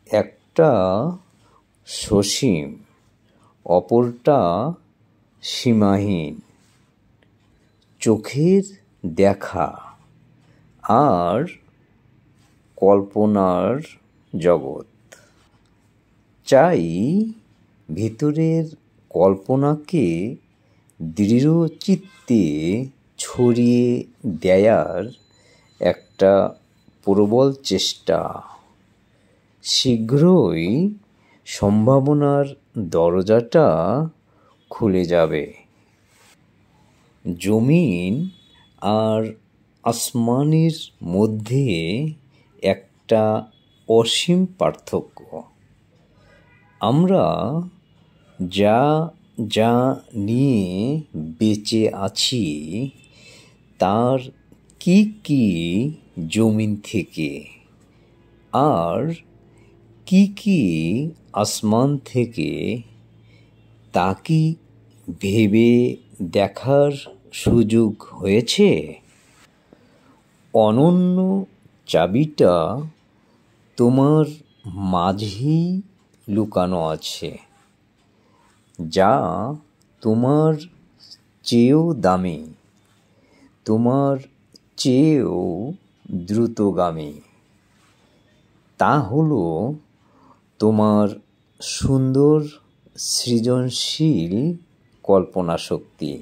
একটা সসীম, অপরটা সীমাহীন। চোখের দেখা আর কল্পনার জগৎ। চাই ভিতরের কল্পনাকে দৃঢ়চিত্তে ছড়িয়ে দেয়ার একটা প্রবল চেষ্টা। শীঘ্রই সম্ভাবনার দরজাটা খুলে যাবে। জমিন আর আসমানের মধ্যে একটা অসীম পার্থক্য। আমরা যা যা নিয়ে বেঁচে আছি তার কি কি জমিন থেকে আর কি কি আসমান থেকে তা কি ভেবে দেখার সুযোগ হয়েছে? অনন্য চাবিটা তোমার মাঝেই লুকানো আছে, যা তোমার চেয়েও দামি, তোমার চেয়েও দ্রুতগামী। তা হলো তোমার সুন্দর সৃজনশীল কল্পনা শক্তি।